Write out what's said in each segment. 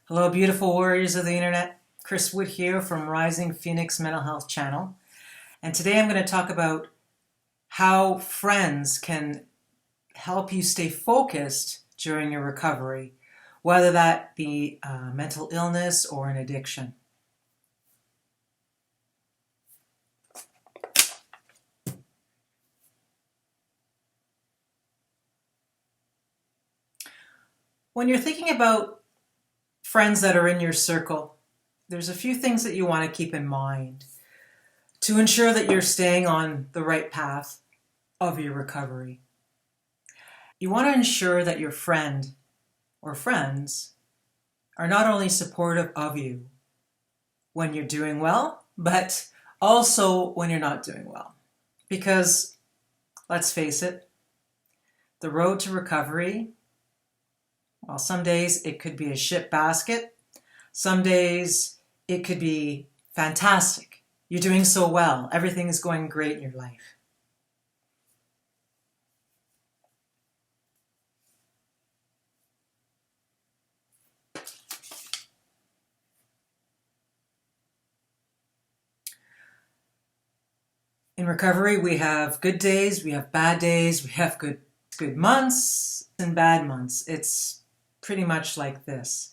Hello, beautiful warriors of the internet. Chris Wood here from Rising Phoenix Mental Health Channel. And today I'm going to talk about how friends can help you stay focused during your recovery, whether that be mental illness or an addiction. When you're thinking about friends that are in your circle, there's a few things that you want to keep in mind to ensure that you're staying on the right path of your recovery. You want to ensure that your friend or friends are not only supportive of you when you're doing well, but also when you're not doing well. Because let's face it, the road to recovery, well, some days it could be a shit basket. Some days it could be fantastic. You're doing so well. Everything is going great in your life. In recovery, we have good days, we have bad days, we have good months and bad months. It's pretty much like this.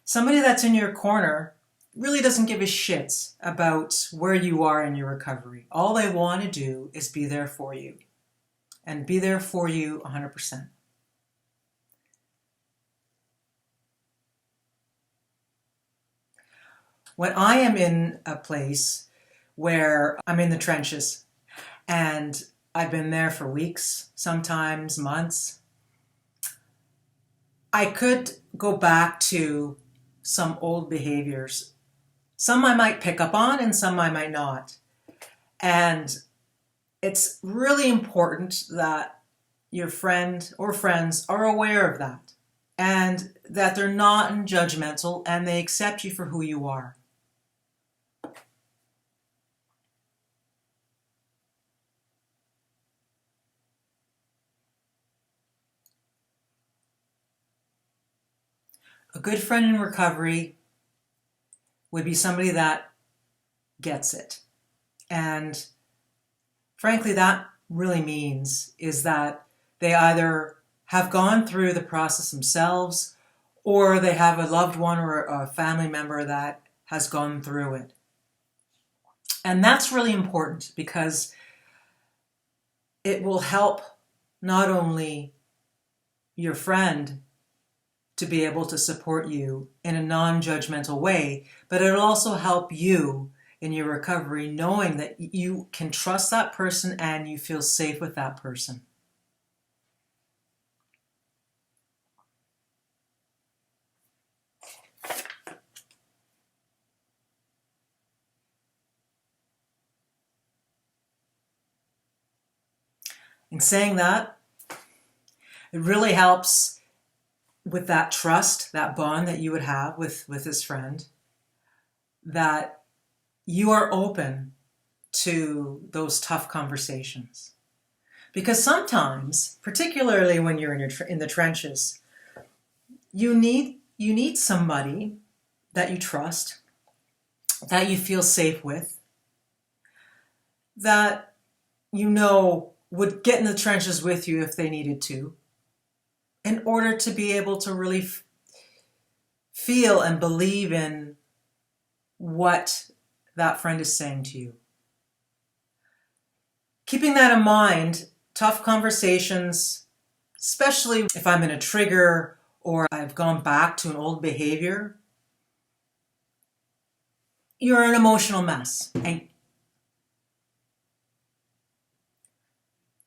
Somebody that's in your corner really doesn't give a shit about where you are in your recovery. All they want to do is be there for you, and be there for you 100%. When I am in a place where I'm in the trenches and I've been there for weeks, sometimes months, I could go back to some old behaviors. Some I might pick up on and some I might not. And it's really important that your friend or friends are aware of that and that they're not judgmental and they accept you for who you are. A good friend in recovery would be somebody that gets it. And frankly, that really means is that they either have gone through the process themselves or they have a loved one or a family member that has gone through it. And that's really important because it will help not only your friend to be able to support you in a non-judgmental way, but it'll also help you in your recovery knowing that you can trust that person and you feel safe with that person. In saying that, it really helps with that trust, that bond that you would have with this friend, that you are open to those tough conversations. Because sometimes, particularly when you're in the trenches, you need somebody that you trust, that you feel safe with, that you know would get in the trenches with you if they needed to, in order to be able to really feel and believe in what that friend is saying to you. Keeping that in mind, tough conversations, especially if I'm in a trigger or I've gone back to an old behavior, you're an emotional mess. And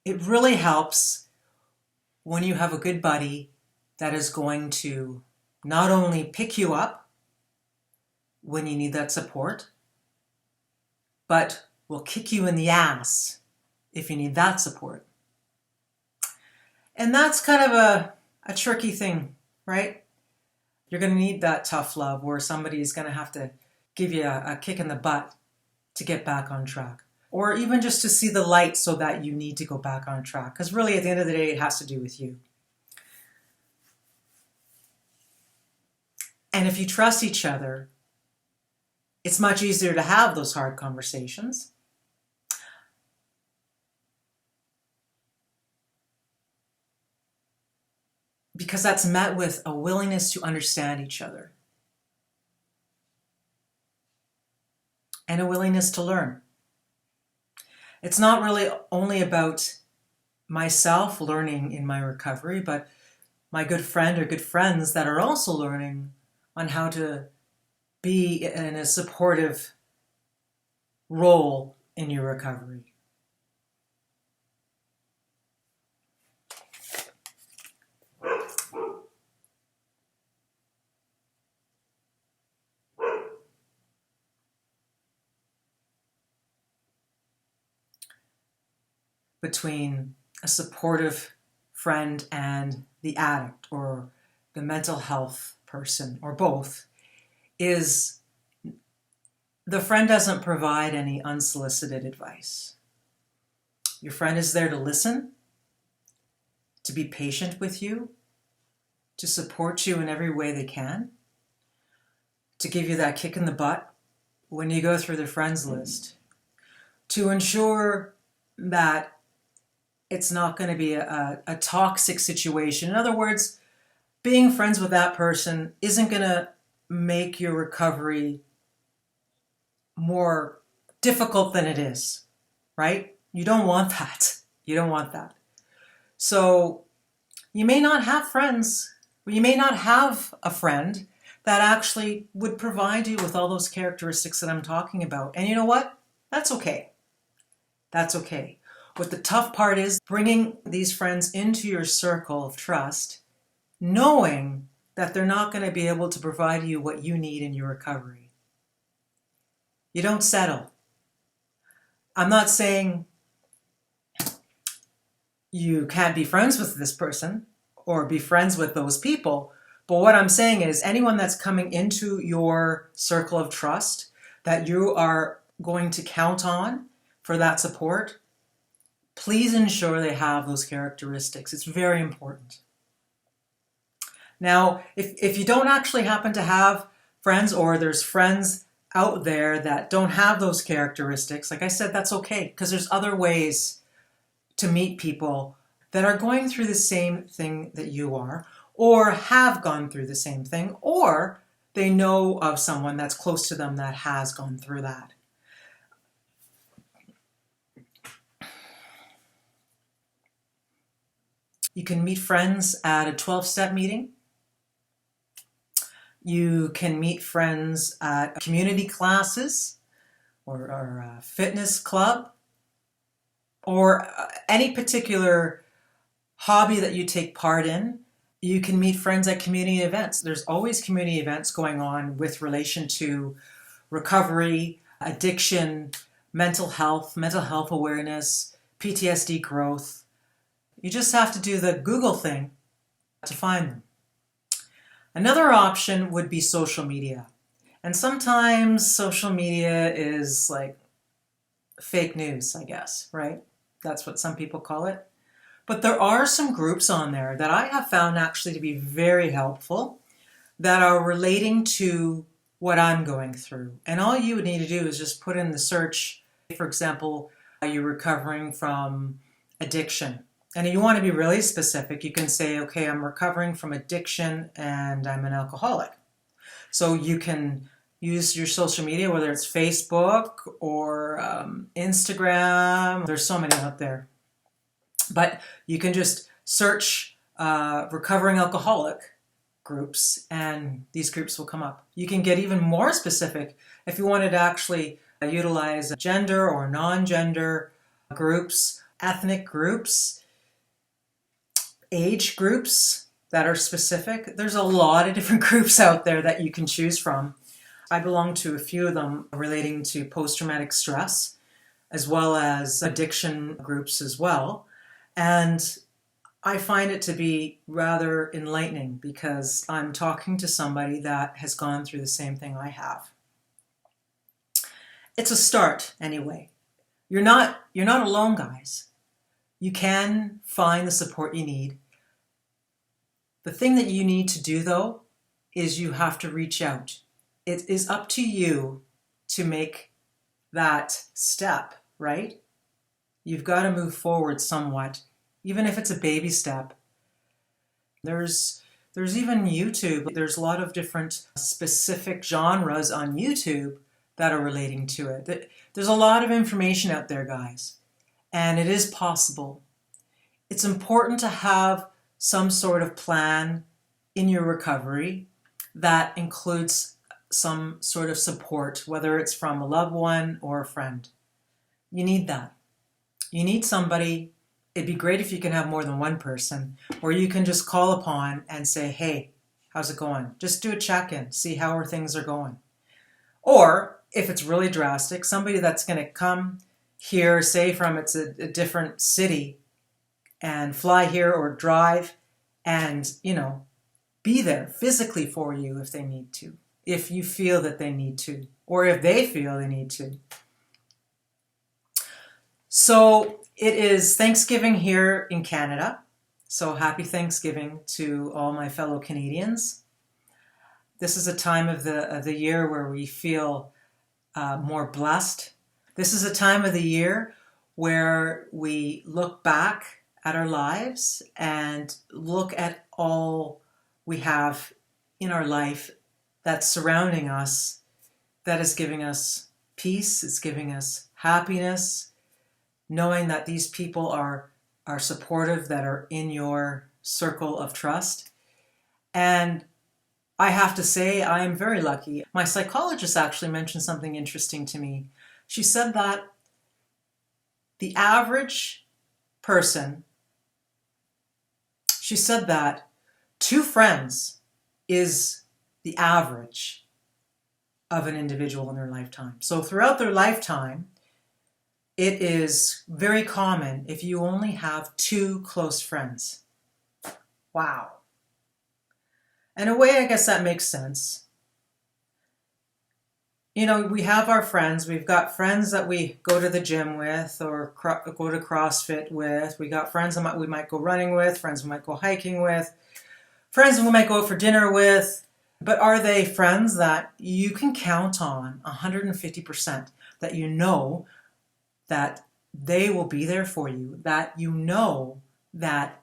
it really helps when you have a good buddy that is going to not only pick you up when you need that support, but will kick you in the ass if you need that support. And that's kind of a tricky thing, right? You're going to need that tough love where somebody is going to have to give you a kick in the butt to get back on track. Or even just to see the light so that you need to go back on track. Because really, at the end of the day, it has to do with you. And if you trust each other, it's much easier to have those hard conversations. Because that's met with a willingness to understand each other and a willingness to learn. It's not really only about myself learning in my recovery, but my good friend or good friends that are also learning on how to be in a supportive role in your recovery. Between a supportive friend and the addict or the mental health person or both is the friend doesn't provide any unsolicited advice. Your friend is there to listen, to be patient with you, to support you in every way they can, to give you that kick in the butt when you go through the friends list, to ensure that it's not going to be a toxic situation. In other words, being friends with that person isn't going to make your recovery more difficult than it is, right? You don't want that. You don't want that. So you may not have friends, or you may not have a friend that actually would provide you with all those characteristics that I'm talking about. And you know what? That's okay. That's okay. What the tough part is bringing these friends into your circle of trust, knowing that they're not going to be able to provide you what you need in your recovery. You don't settle. I'm not saying you can't be friends with this person or be friends with those people, but what I'm saying is anyone that's coming into your circle of trust that you are going to count on for that support, please ensure they have those characteristics. It's very important. Now, if you don't actually happen to have friends or there's friends out there that don't have those characteristics, like I said, that's okay because there's other ways to meet people that are going through the same thing that you are or have gone through the same thing or they know of someone that's close to them that has gone through that. You can meet friends at a 12-step meeting. You can meet friends at community classes or a fitness club or any particular hobby that you take part in. You can meet friends at community events. There's always community events going on with relation to recovery, addiction, mental health awareness, PTSD growth. You just have to do the Google thing to find them. Another option would be social media. And sometimes social media is like fake news, I guess, right? That's what some people call it. But there are some groups on there that I have found actually to be very helpful that are relating to what I'm going through. And all you would need to do is just put in the search, for example, you're recovering from addiction. And if you want to be really specific, you can say, okay, I'm recovering from addiction and I'm an alcoholic. So you can use your social media, whether it's Facebook or Instagram. There's so many out there. But you can just search recovering alcoholic groups and these groups will come up. You can get even more specific if you wanted to actually utilize gender or non-gender groups, ethnic groups, age groups that are specific. There's a lot of different groups out there that you can choose from. I belong to a few of them relating to post-traumatic stress, as well as addiction groups as well. And I find it to be rather enlightening because I'm talking to somebody that has gone through the same thing I have. It's a start anyway. You're not alone, guys. You can find the support you need. The thing that you need to do, though, is you have to reach out. It is up to you to make that step, right? You've got to move forward somewhat, even if it's a baby step. There's even YouTube. There's a lot of different specific genres on YouTube that are relating to it. There's a lot of information out there, guys, and it is possible. It's important to have some sort of plan in your recovery that includes some sort of support, whether it's from a loved one or a friend. You need that. You need somebody. It'd be great if you can have more than one person, or you can just call upon and say, hey, how's it going? Just do a check-in, see how things are going. Or if it's really drastic, somebody that's going to come here, say from it's a different city, and fly here or drive and, be there physically for you if they need to, if you feel that they need to, or if they feel they need to. So it is Thanksgiving here in Canada. So happy Thanksgiving to all my fellow Canadians. This is a time of the year where we feel more blessed. This is a time of the year where we look back at our lives and look at all we have in our life that's surrounding us, that is giving us peace, it's giving us happiness, knowing that these people are supportive, that are in your circle of trust. And I have to say, I am very lucky. My psychologist actually mentioned something interesting to me. She said that the average person, she said that 2 friends is the average of an individual in their lifetime. So throughout their lifetime, it is very common if you only have 2 close friends. Wow. In a way, I guess that makes sense. We have our friends. We've got friends that we go to the gym with or go to CrossFit with. We got friends that we might go running with, friends we might go hiking with, friends we might go for dinner with. But are they friends that you can count on 150%, that you know that they will be there for you, that you know that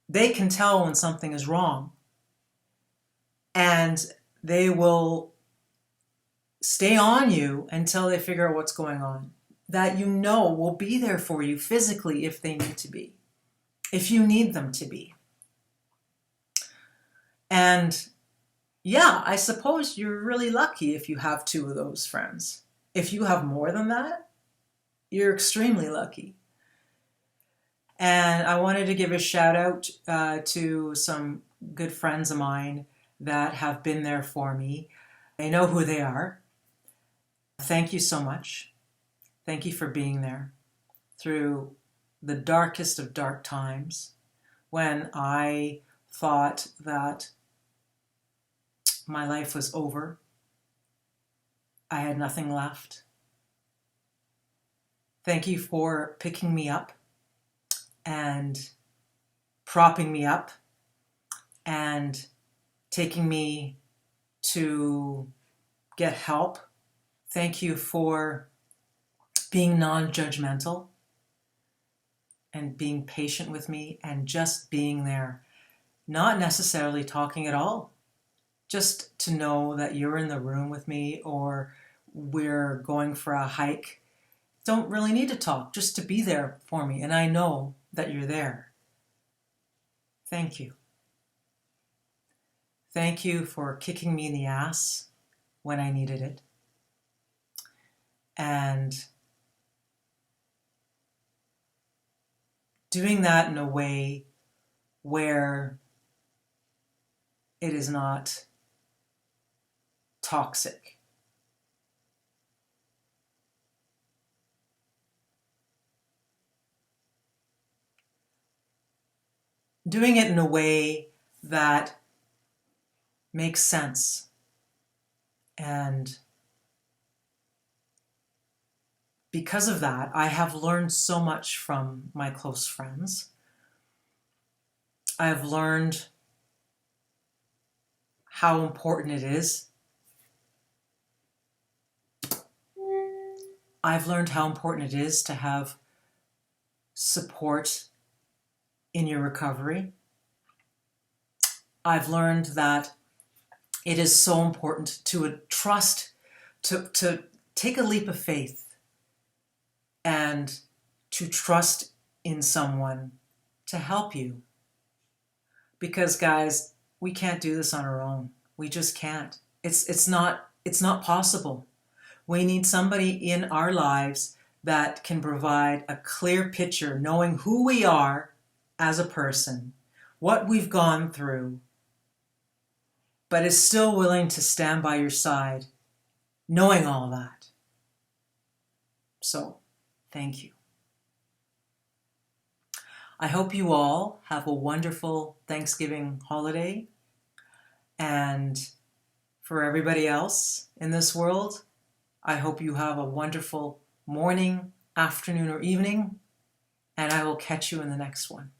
they can tell when something is wrong and they will stay on you until they figure out what's going on, that you know will be there for you physically if they need to be, if you need them to be. And yeah, I suppose you're really lucky if you have 2 of those friends. If you have more than that, you're extremely lucky. And I wanted to give a shout out to some good friends of mine that have been there for me. I know who they are. Thank you so much. Thank you for being there through the darkest of dark times when I thought that my life was over. I had nothing left. Thank you for picking me up and propping me up and taking me to get help. Thank you for being non-judgmental and being patient with me and just being there. Not necessarily talking at all. Just to know that you're in the room with me or we're going for a hike. Don't really need to talk, just to be there for me. And I know that you're there. Thank you. Thank you for kicking me in the ass when I needed it. And doing that in a way where it is not toxic. Doing it in a way that makes sense. And because of that, I have learned so much from my close friends. I have learned how important it is. I've learned how important it is to have support in your recovery. I've learned that it is so important to trust, to take a leap of faith and to trust in someone to help you. Because guys, we can't do this on our own. We just can't. It's not possible. We need somebody in our lives that can provide a clear picture, knowing who we are as a person, what we've gone through, but is still willing to stand by your side, knowing all that. So, thank you. I hope you all have a wonderful Thanksgiving holiday. And for everybody else in this world, I hope you have a wonderful morning, afternoon, or evening. And I will catch you in the next one.